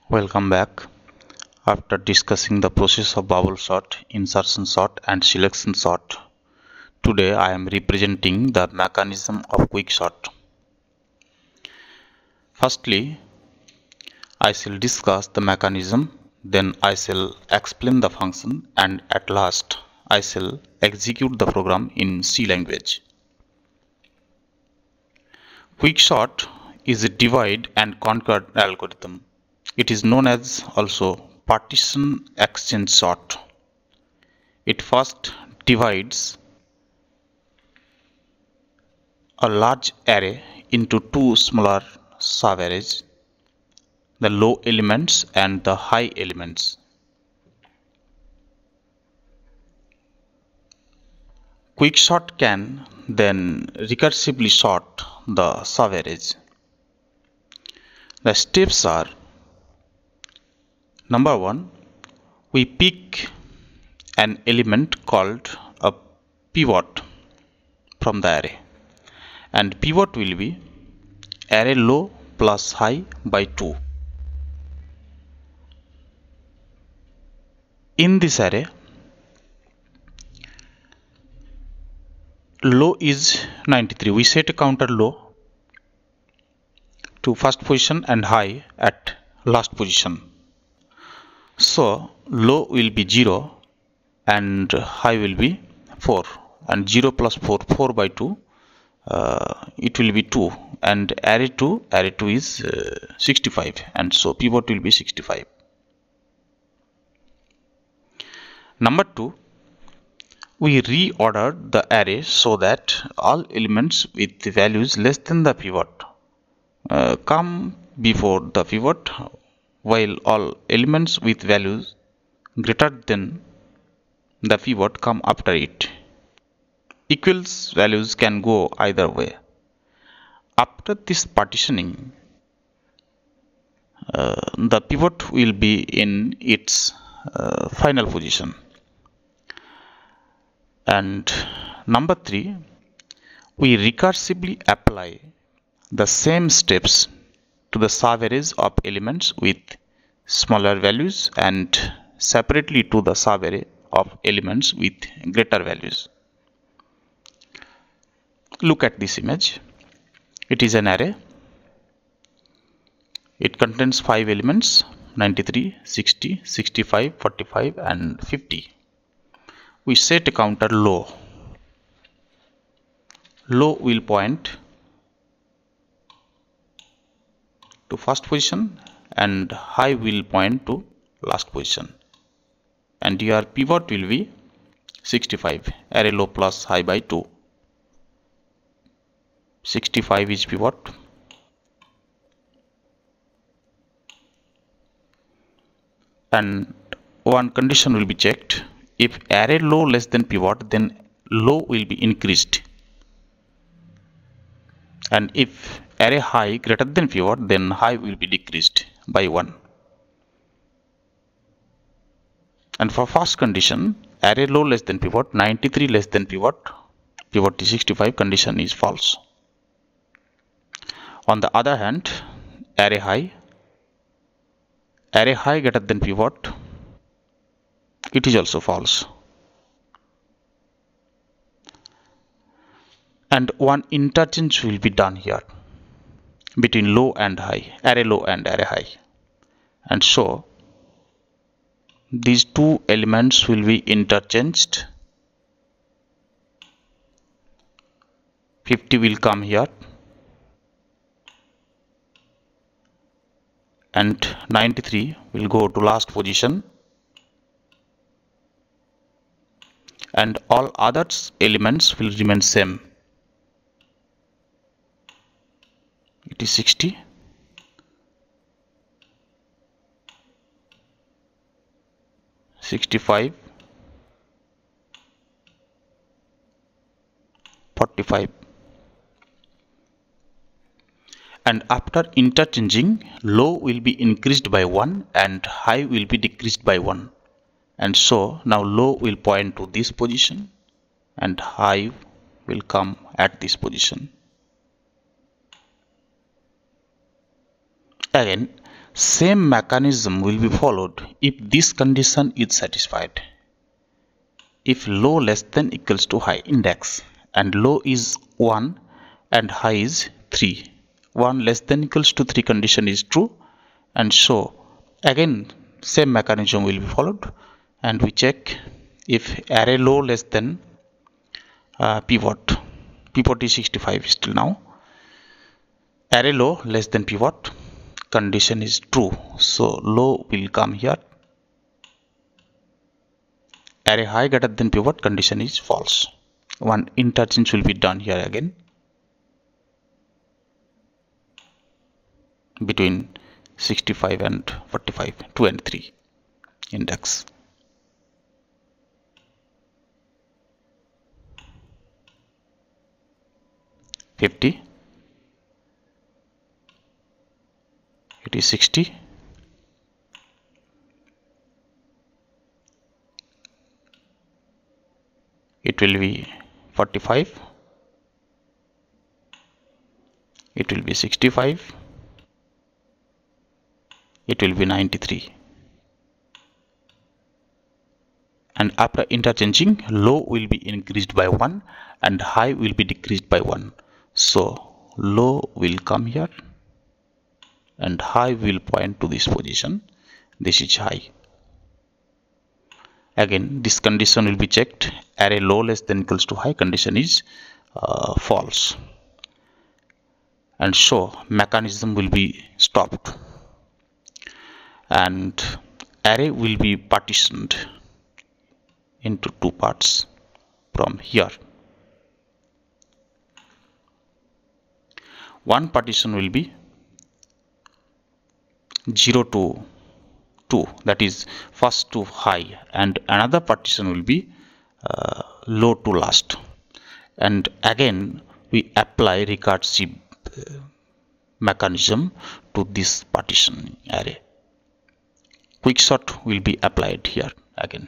Welcome back. After discussing the process of bubble sort, insertion sort and selection sort, today I am representing the mechanism of quicksort. Firstly, I shall discuss the mechanism, then I shall explain the function, and at last I shall execute the program in C language. Quicksort is a divide and conquer algorithm. It is known as also partition exchange sort. It first divides a large array into two smaller subarrays, the low elements and the high elements. Quicksort can then recursively sort the subarrays. The steps are: number one, we pick an element called a pivot from the array, and pivot will be array low plus high by 2. In this array, low is 93. We set a counter low to first position and high at last position. So low will be 0 and high will be 4, and 0 plus 4, 4 by 2, it will be 2, and array 2 is 65, and so pivot will be 65. Number 2, we reorder the array so that all elements with values less than the pivot come before the pivot, while all elements with values greater than the pivot come after it. Equals values can go either way. After this partitioning, the pivot will be in its final position. And number 3, we recursively apply the same steps to the subarrays of elements with smaller values and separately to the subarray of elements with greater values. Look at this image. It is an array. It contains 5 elements: 93, 60, 65, 45 and 50. We set a counter low. Low will point to first position and high will point to last position, and your pivot will be 65, array low plus high by 2. 65 is pivot, and one condition will be checked. If array low less than pivot, then low will be increased, and if array high greater than pivot, then high will be decreased by 1. And for first condition, array low less than pivot, 93 less than pivot, pivot is 65, condition is false. On the other hand, array high greater than pivot, it is also false. And one interchange will be done here between low and high, array low and array high, and so these two elements will be interchanged. 50 will come here and 93 will go to last position, and all other elements will remain same. It is 60, 65, 45, and after interchanging, low will be increased by 1 and high will be decreased by 1, and so now low will point to this position and high will come at this position. Again, Same mechanism will be followed if this condition is satisfied. If low less than equals to high index and low is 1 and high is 3, 1 less than equals to 3 condition is true, and so again same mechanism will be followed, and we check if array low less than pivot is 65 still now. Array low less than pivot condition is true, so low will come here. Array high greater than pivot condition is false. One interchange will be done here again between 65 and 45, 2 and 3 index. It is 60, it will be 45, it will be 65, it will be 93, and after interchanging low will be increased by 1 and high will be decreased by 1, so low will come here and high will point to this position. This is high. Again this condition will be checked. Array low less than equals to high condition is false, and so mechanism will be stopped and array will be partitioned into two parts from here. One partition will be 0 to 2, that is first to high, and another partition will be low to last, and again we apply recursive mechanism to this partition array. Quicksort will be applied here again.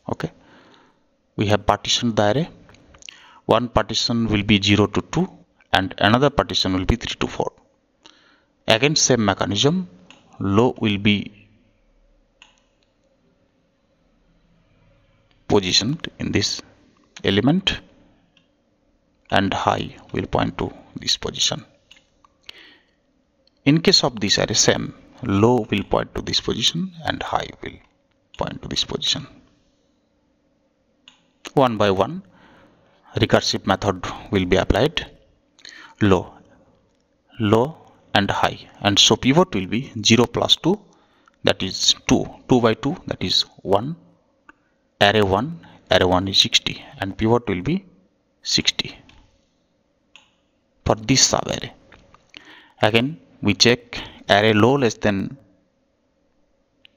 Okay, we have partitioned the array. One partition will be 0 to 2 and another partition will be 3 to 4. Again same mechanism, low will be positioned in this element and high will point to this position. In case of this array, same, low will point to this position and high will point to this position. One by one recursive method will be applied. Low and high, and so pivot will be 0 plus 2, that is 2, 2 by 2, that is 1, array 1 is 60, and pivot will be 60 for this subarray. Again we check array low less than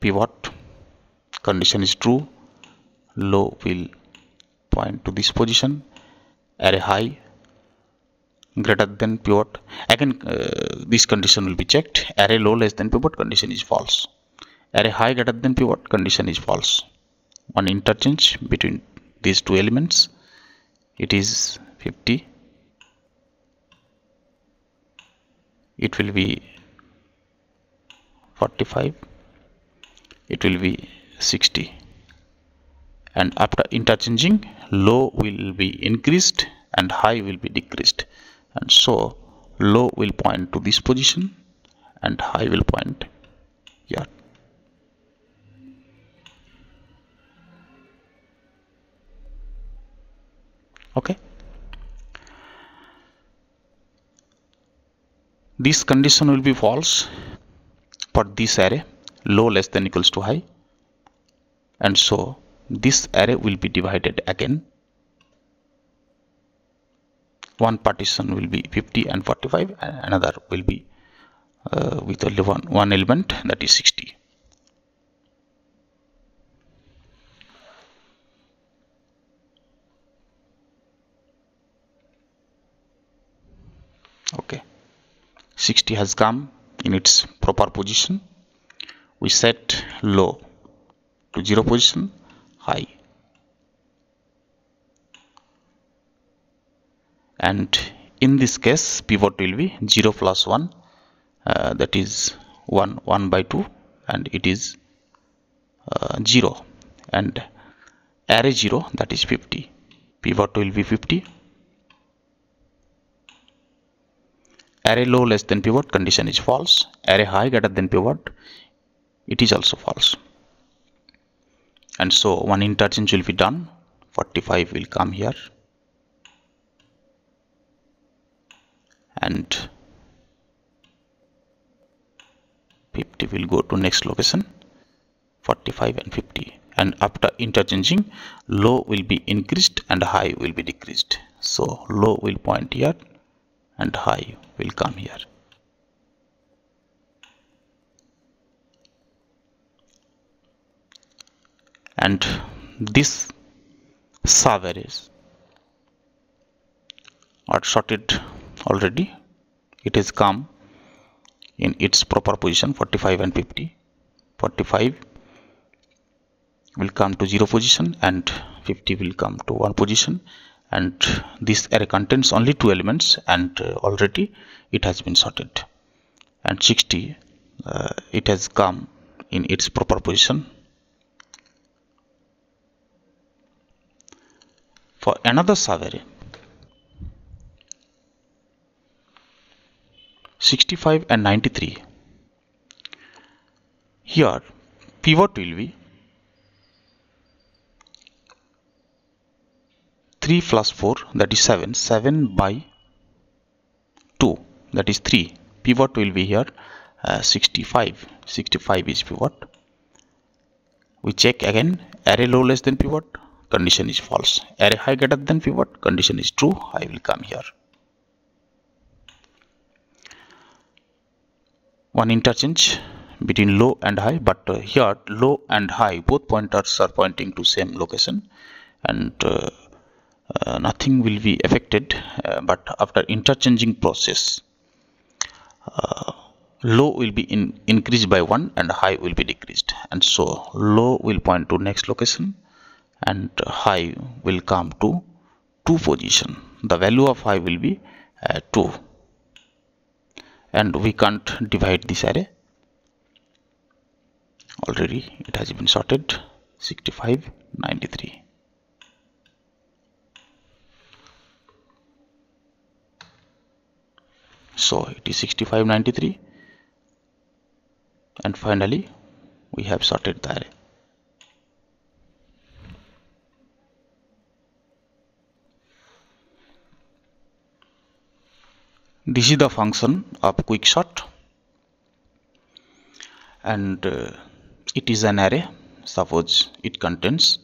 pivot condition is true, low will point to this position, array high greater than pivot, again this condition will be checked. Array low less than pivot condition is false, array high greater than pivot condition is false. One interchange between these two elements, it is 50, it will be 45, it will be 60, and after interchanging low will be increased and high will be decreased, and so low will point to this position and high will point here. Okay, this condition will be false for this array, low less than equals to high, and so this array will be divided again. One partition will be 50 and 45, and another will be with only one element, that is 60. Okay, 60 has come in its proper position. We set low to 0 position, high and in this case pivot will be 0 plus 1, that is 1 by 2, and it is 0, and array 0, that is 50. Pivot will be 50. Array low less than pivot, condition is false. Array high greater than pivot, it is also false. And so one interchange will be done. 45 will come here, and 50 will go to next location. 45 and 50, and after interchanging, low will be increased and high will be decreased. So low will point here and high will come here. And this sub-arrays are sorted already. It has come in its proper position, 45 and 50. 45 will come to 0 position and 50 will come to 1 position, and this array contains only 2 elements, and already it has been sorted. And 60, it has come in its proper position. For another sub-array, 65 and 93, here pivot will be 3 plus 4, that is 7. 7 by 2, that is 3. Pivot will be here 65. 65 is pivot. We check again. Array low less than pivot, condition is false. Array high greater than pivot, condition is true. High will come here. One interchange between low and high, but here low and high both pointers are pointing to same location, and nothing will be affected, but after interchanging process, low will be increased by 1 and high will be decreased, and so low will point to next location and high will come to 2 position. The value of high will be 2, and we can't divide this array. Already it has been sorted. 65, 93. So it is 65, 93, and finally we have sorted the array. This is the function of Quicksort, and it is an array. Suppose it contains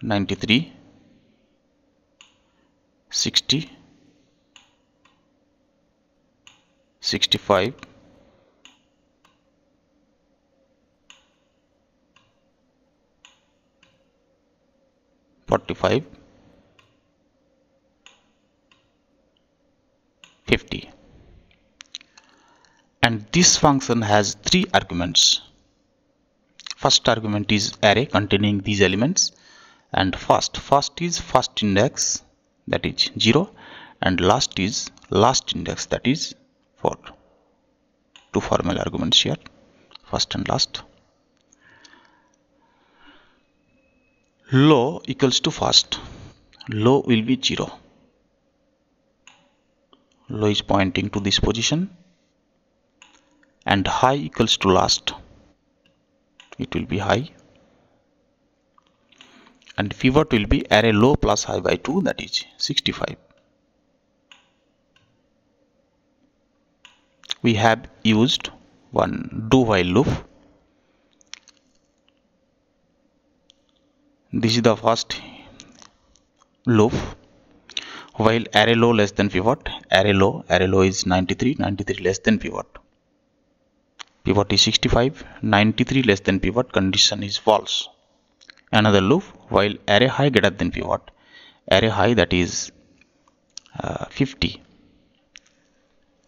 93, 60, 65, 45, 50, and this function has 3 arguments. First argument is array containing these elements, and first is first index, that is 0, and last is last index, that is 4. 2 formal arguments here, first and last. Low equals to first. Low will be 0. Low is pointing to this position, and high equals to last. It will be high, and pivot will be array low plus high by 2, that is 65. We have used one do while loop. This is the first loop. While array low less than pivot, array low is 93, 93 less than pivot. Pivot is 65, 93 less than pivot, condition is false. Another loop, while array high greater than pivot, array high, that is 50.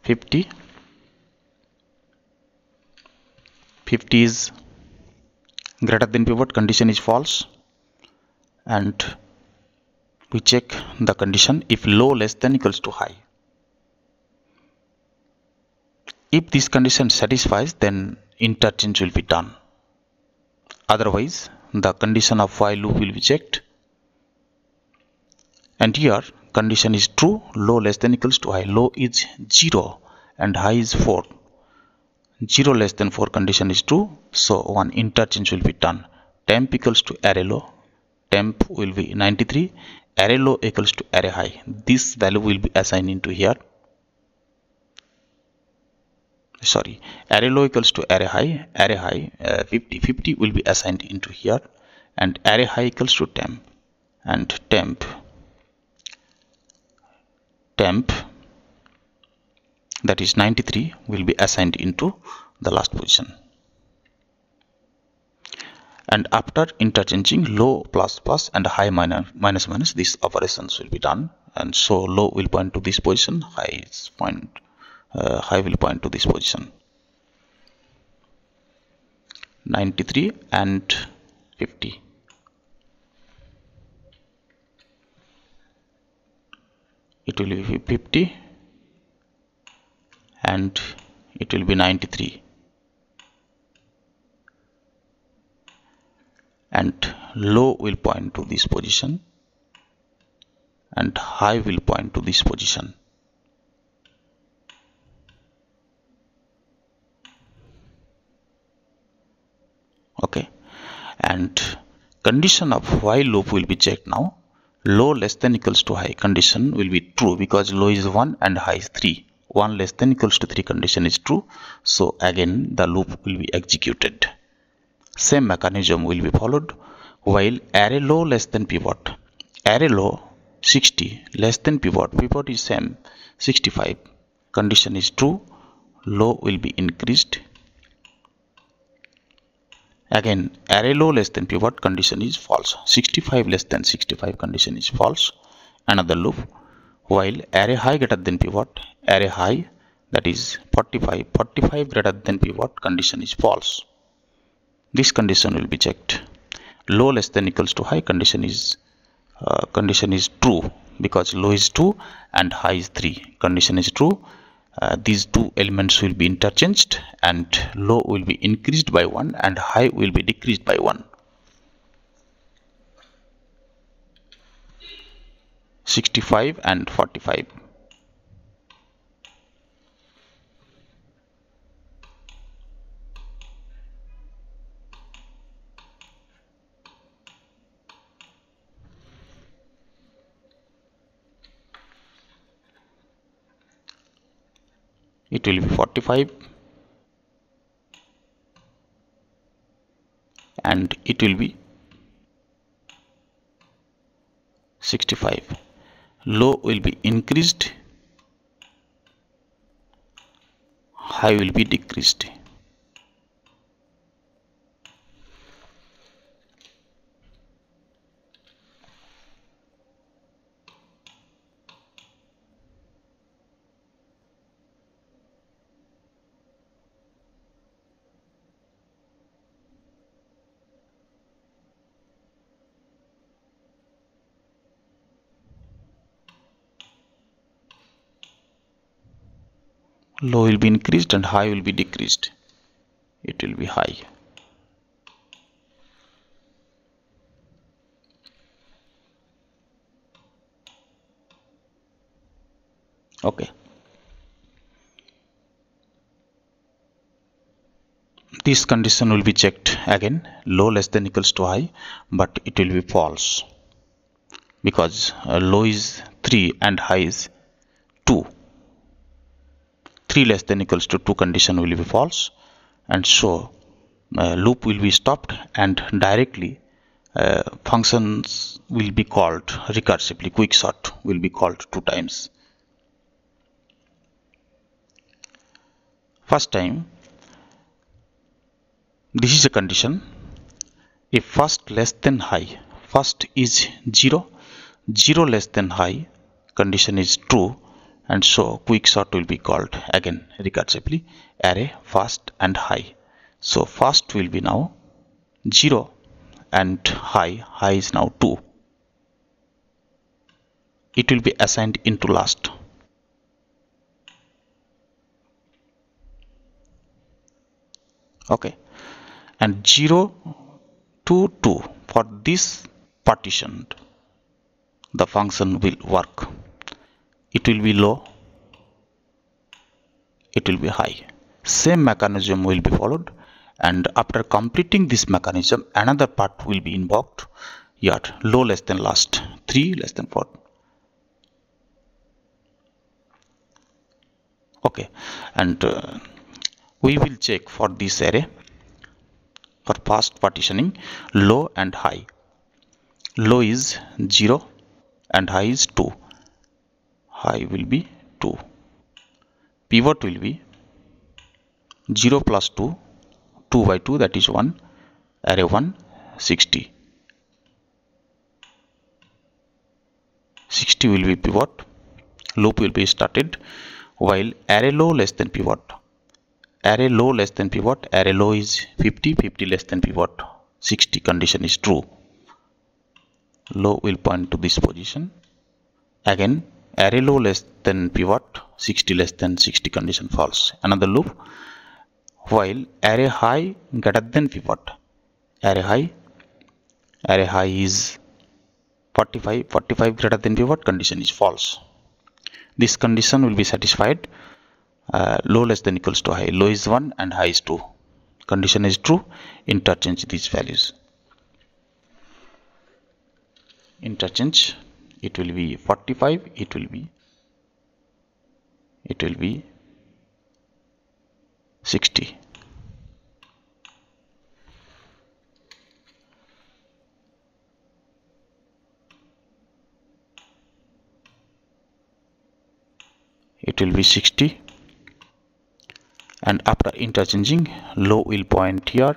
50 is greater than pivot, condition is false, and we check the condition if low less than equals to high. If this condition satisfies, then interchange will be done. Otherwise, the condition of while loop will be checked. And here condition is true, low less than equals to high. Low is 0 and high is 4. 0 less than 4 condition is true, so one interchange will be done. Temp equals to array low, temp will be 93, array low equals to array high. This value will be assigned into here. Sorry, array low equals to array high 50 will be assigned into here, and array high equals to temp, and temp that is 93 will be assigned into the last position. And after interchanging low plus plus and high minus minus, these operations will be done, and so low will point to this position, high will point to this position. 93 and 50. It will be 50 and it will be 93, and low will point to this position and high will point to this position. Okay, and condition of while loop will be checked now. Low less than equals to high condition will be true because low is 1 and high is 3. 1 less than equals to 3 condition is true, so again the loop will be executed. Same mechanism will be followed while array low less than pivot. Array low 60 less than pivot, pivot is same 65, condition is true, low will be increased. Again array low less than pivot condition is false, 65 less than 65 condition is false. Another loop while array high greater than pivot, array high that is 45 greater than pivot condition is false. This condition will be checked. Low less than equals to high condition is true because low is 2 and high is 3, condition is true. These two elements will be interchanged and low will be increased by 1 and high will be decreased by 1. 65 and 45. It will be 45 and it will be 65. Low will be increased, high will be decreased. Low will be increased and high will be decreased. It will be high. Okay. This condition will be checked again. Low less than equals to high, but it will be false because low is 3 and high is 2. 3 less than equals to 2 condition will be false, and so loop will be stopped and directly functions will be called recursively. Quicksort will be called 2 times. First time, this is a condition. If first less than high, first is 0, 0 less than high, condition is true, and so quicksort will be called again recursively array first and high. So first will be now 0 and high is now 2. it will be assigned into last. Okay, and 0 to 2 for this partition the function will work. It will be low, it will be high. Same mechanism will be followed, and after completing this mechanism another part will be invoked here. Low less than last, 3 less than 4. Okay, and we will check for this array for fast partitioning low and high. Low is 0 and high is 2. High will be 2. Pivot will be 0 plus 2, 2 by 2, that is 1, array 1, 60. 60 will be pivot. Loop will be started while array low less than pivot. Array low less than pivot, array low is 50, 50 less than pivot, 60 condition is true. Low will point to this position. Again, array low less than pivot, 60 less than 60 condition false. Another loop while array high greater than pivot. Array high is 45, 45 greater than pivot, condition is false. This condition will be satisfied. Low less than equals to high. Low is 1 and high is 2. Condition is true. Interchange these values. Interchange. It will be 45. It will be 60. It will be 60. And after interchanging, low will point here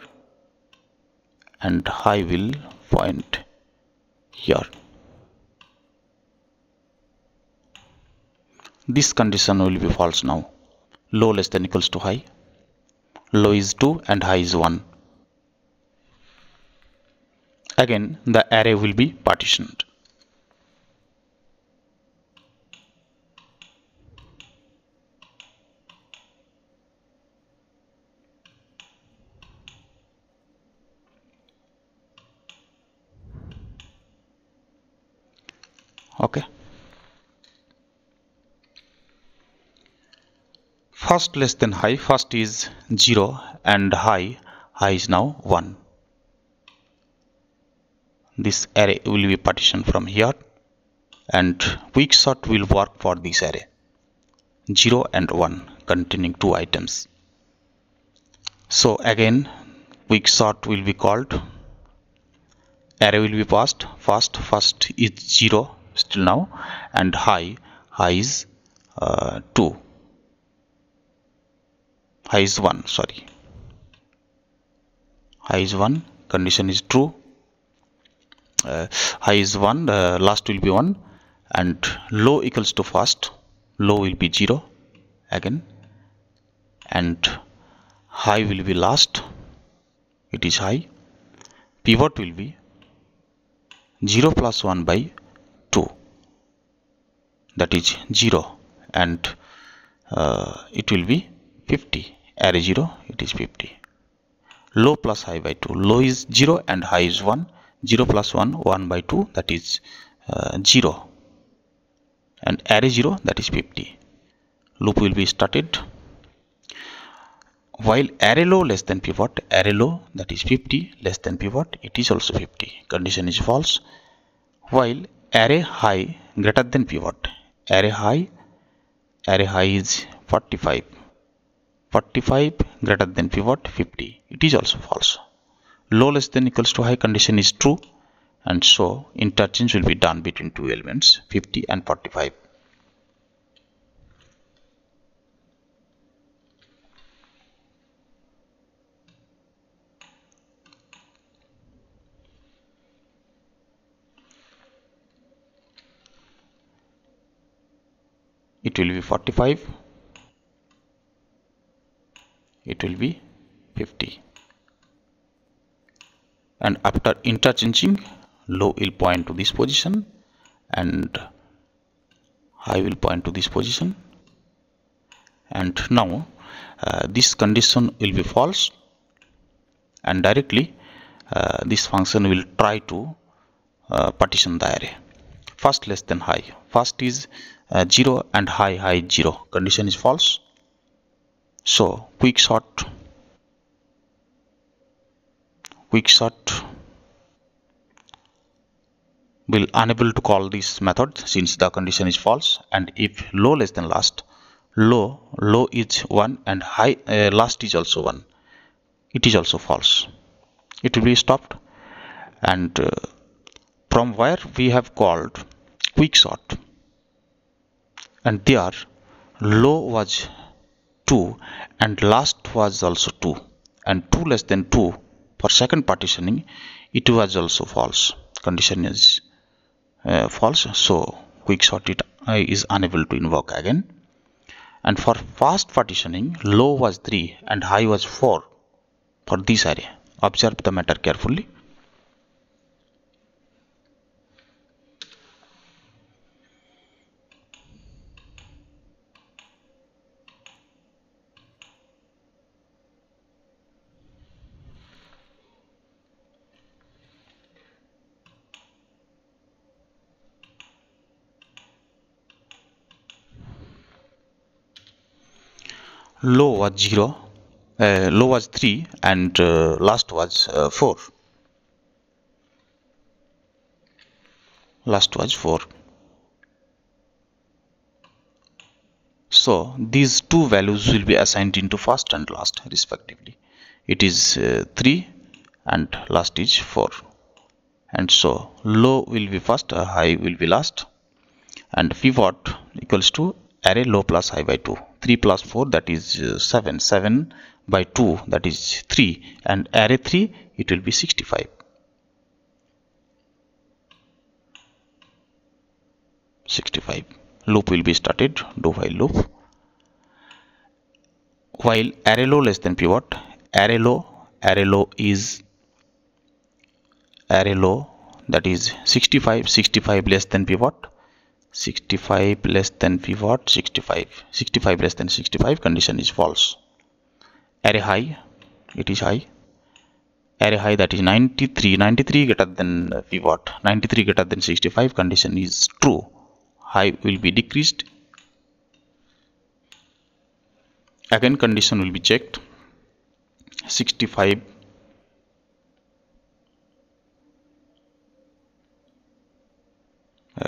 and high will point here. This condition will be false now. Low less than equals to high. Low is 2 and high is 1. Again, the array will be partitioned. Okay. First less than high, first is 0 and high is now 1. This array will be partitioned from here and Quicksort will work for this array 0 and 1 containing 2 items. So again Quicksort will be called, array will be passed. First is 0 still now and high is 2. High is 1, sorry. High is 1, condition is true. High is 1, last will be 1 and low equals to first. Low will be 0 again and high will be last. It is high. Pivot will be 0 plus 1 by 2, that is 0 and it will be 50. Array 0, it is 50. Low plus high by 2. Low is 0 and high is 1. 0 plus 1, 1 by 2, that is 0. And array 0, that is 50. Loop will be started. While array low less than pivot, array low, that is 50, less than pivot, it is also 50. Condition is false. While array high greater than pivot, array high is 45. 45 greater than pivot 50, it is also false. Low less than equals to high, condition is true, and so interchange will be done between two elements 50 and 45. It will be 45, it will be 50, and after interchanging, low will point to this position and I will point to this position, and now this condition will be false, and directly this function will try to partition the array. First less than high, first is 0 and high is 0, condition is false. So quicksort will unable to call this method since the condition is false. And if low less than last, low is 1 and high last is also 1, it is also false, it will be stopped. And from where we have called quicksort, and there low was 2 and last was also 2, and 2 less than 2 for second partitioning, it was also false, condition is false. So quicksort is unable to invoke again. And for fast partitioning, low was 3 and high was 4 for this array. Observe the matter carefully. Low was 0, low was 3 and last was 4. Last was 4. So these two values will be assigned into first and last respectively. It is 3 and last is 4. And so low will be first, high will be last. And pivot equals to array low plus high by 2. 3 plus 4, that is 7. 7 by 2, that is 3. And array 3, it will be 65. 65. Loop will be started, do while loop. While array low less than pivot, array low is array low, that is 65. 65 less than pivot, 65 less than pivot, 65 less than 65, condition is false. Array high, it is high. Array high, that is 93 greater than pivot, 93 greater than 65, condition is true. High will be decreased. Again condition will be checked. 65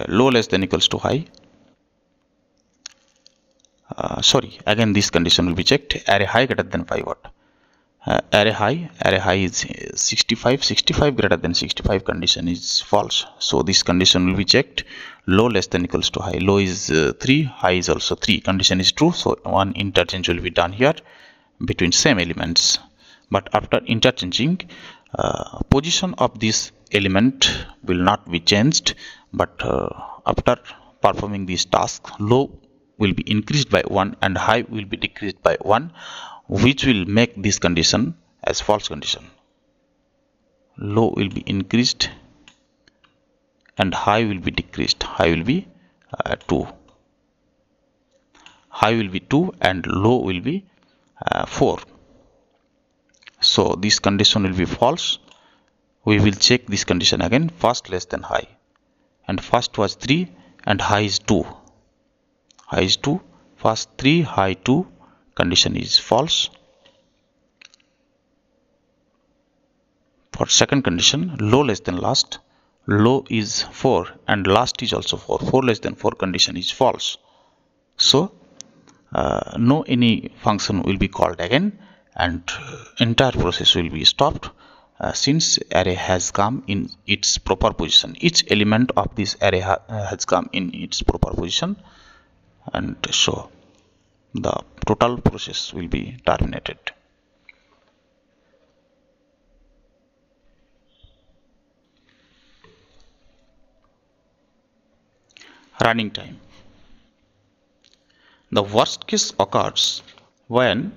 low less than equals to high. Sorry, again this condition will be checked. Array high greater than pivot. Array high is 65 greater than 65, condition is false. So this condition will be checked. Low less than equals to high. Low is 3, high is also 3, condition is true. So one interchange will be done here between same elements. But after interchanging, position of this element will not be changed, but after performing this task, low will be increased by 1 and high will be decreased by 1, which will make this condition as false condition. Low will be increased and high will be decreased. High will be 2. High will be 2 and low will be 4. So this condition will be false. We will check this condition again. First less than high, and first was 3 and high is 2. High is 2. First 3, high 2, condition is false. For second condition, low less than last, low is 4 and last is also 4. 4 less than 4, condition is false. So no any function will be called again, and entire process will be stopped since array has come in its proper position. Each element of this array has come in its proper position, and so the total process will be terminated. Running time. The worst case occurs when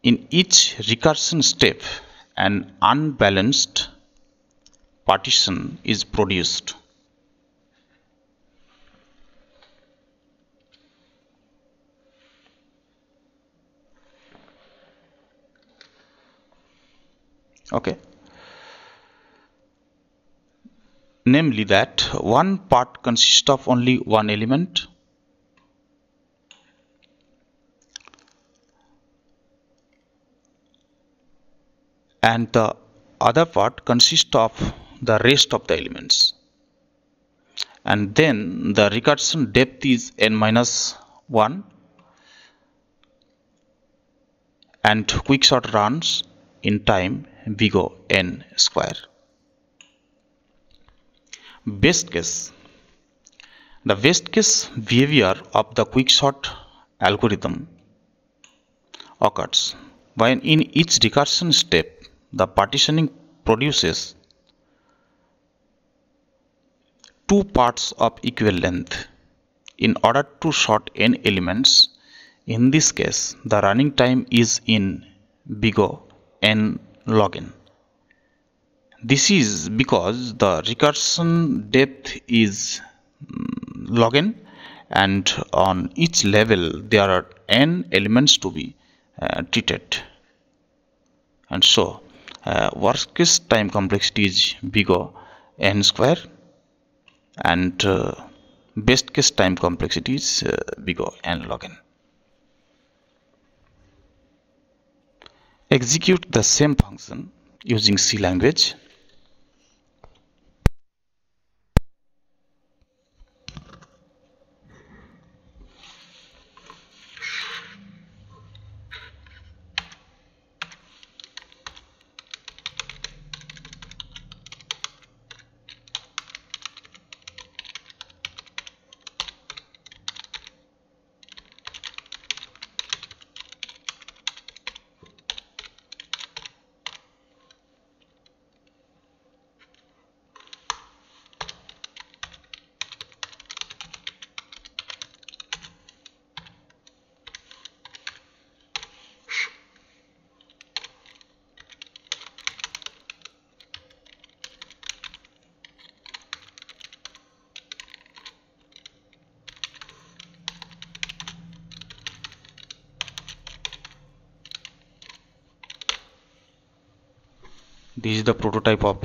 in each recursion step an unbalanced partition is produced. Okay, namely that one part consists of only one element and the other part consists of the rest of the elements, and then the recursion depth is n minus 1 and quicksort runs in time big O n square. Best case. The best case behavior of the quicksort algorithm occurs when in each recursion step the partitioning produces two parts of equal length. In order to sort n elements, in this case the running time is in big O n log n. This is because the recursion depth is log n and on each level there are n elements to be treated, and so worst case time complexity is big O n square and best case time complexity is big O n log n. Execute the same function using C language. This is the prototype of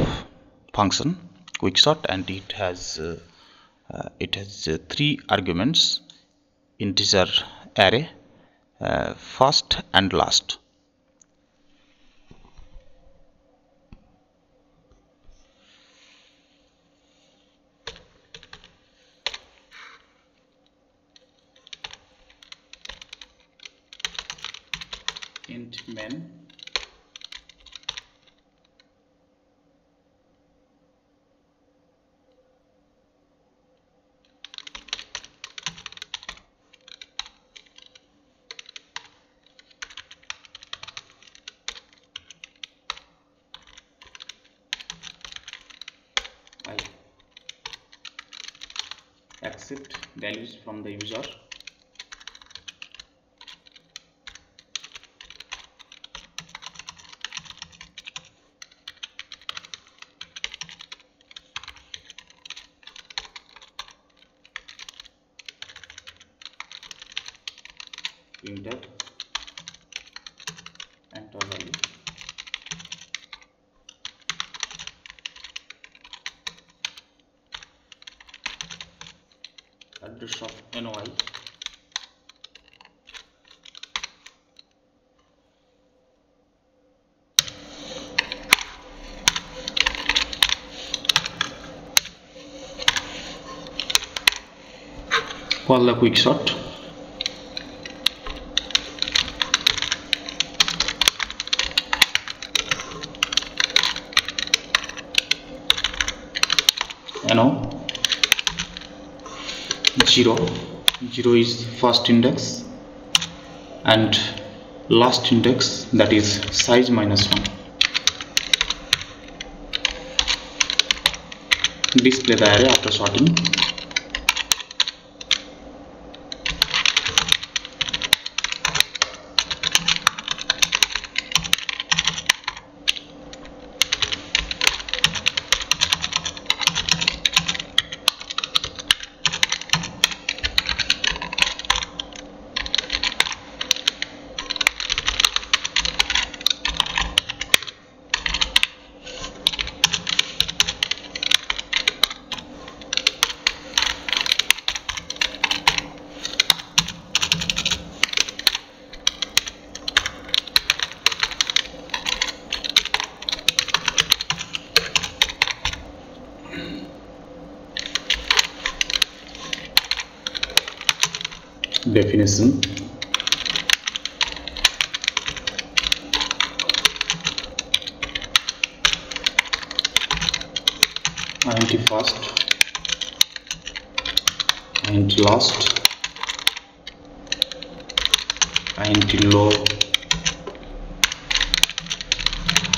function quicksort, and it has three arguments: integer array, first and last. Int main I accept values from the user. Enter value. Address of NOI. Call the quicksort. NO 0 is first index and last index, that is size minus 1. Display the array after sorting. definition. First and last and low,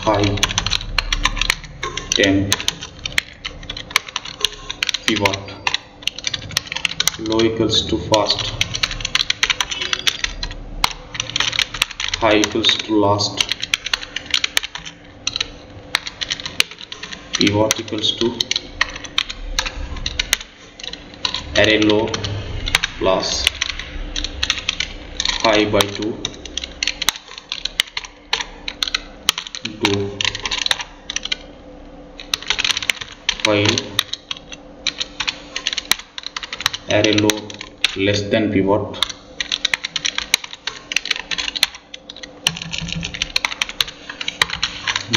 high, temp, pivot. Low equals to first, high equals to last, pivot equals to array low plus high by 2 do while array low less than pivot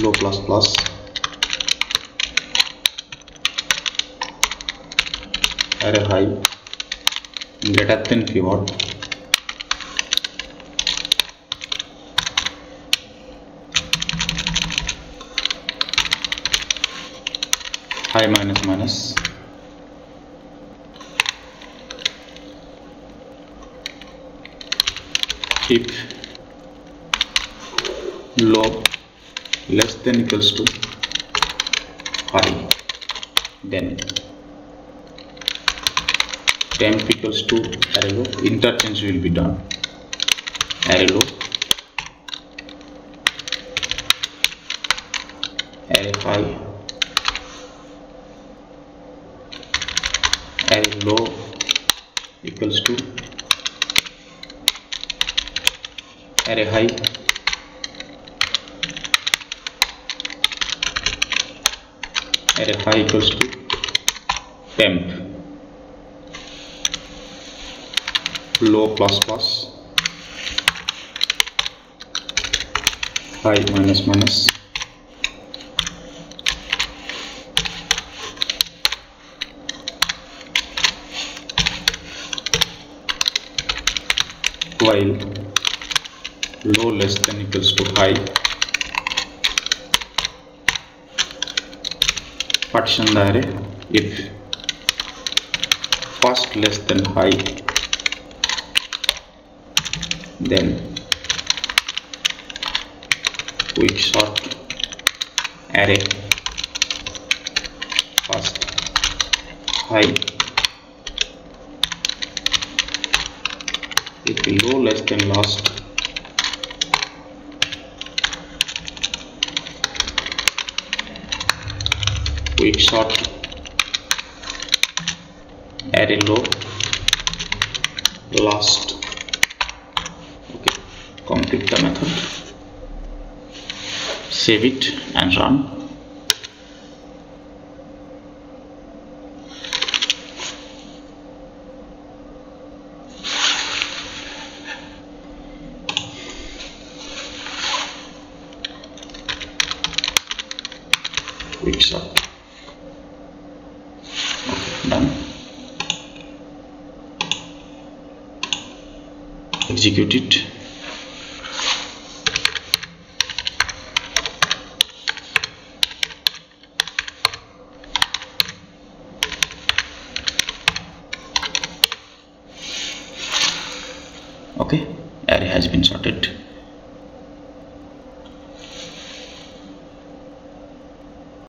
low plus plus array high greater than pivot high minus minus if low less than equals to high, then temp equals to array low, interchange will be done. Array low, array high, array low equals to array high, array high equals to temp low plus plus high minus minus while low less than equals to high, partition the array if first less than high, then Quicksort array first high, if low less than last, Quicksort array low last. Okay, complete the method, save it and run. Quicksort. Okay, done. Execute it. Okay, array has been sorted.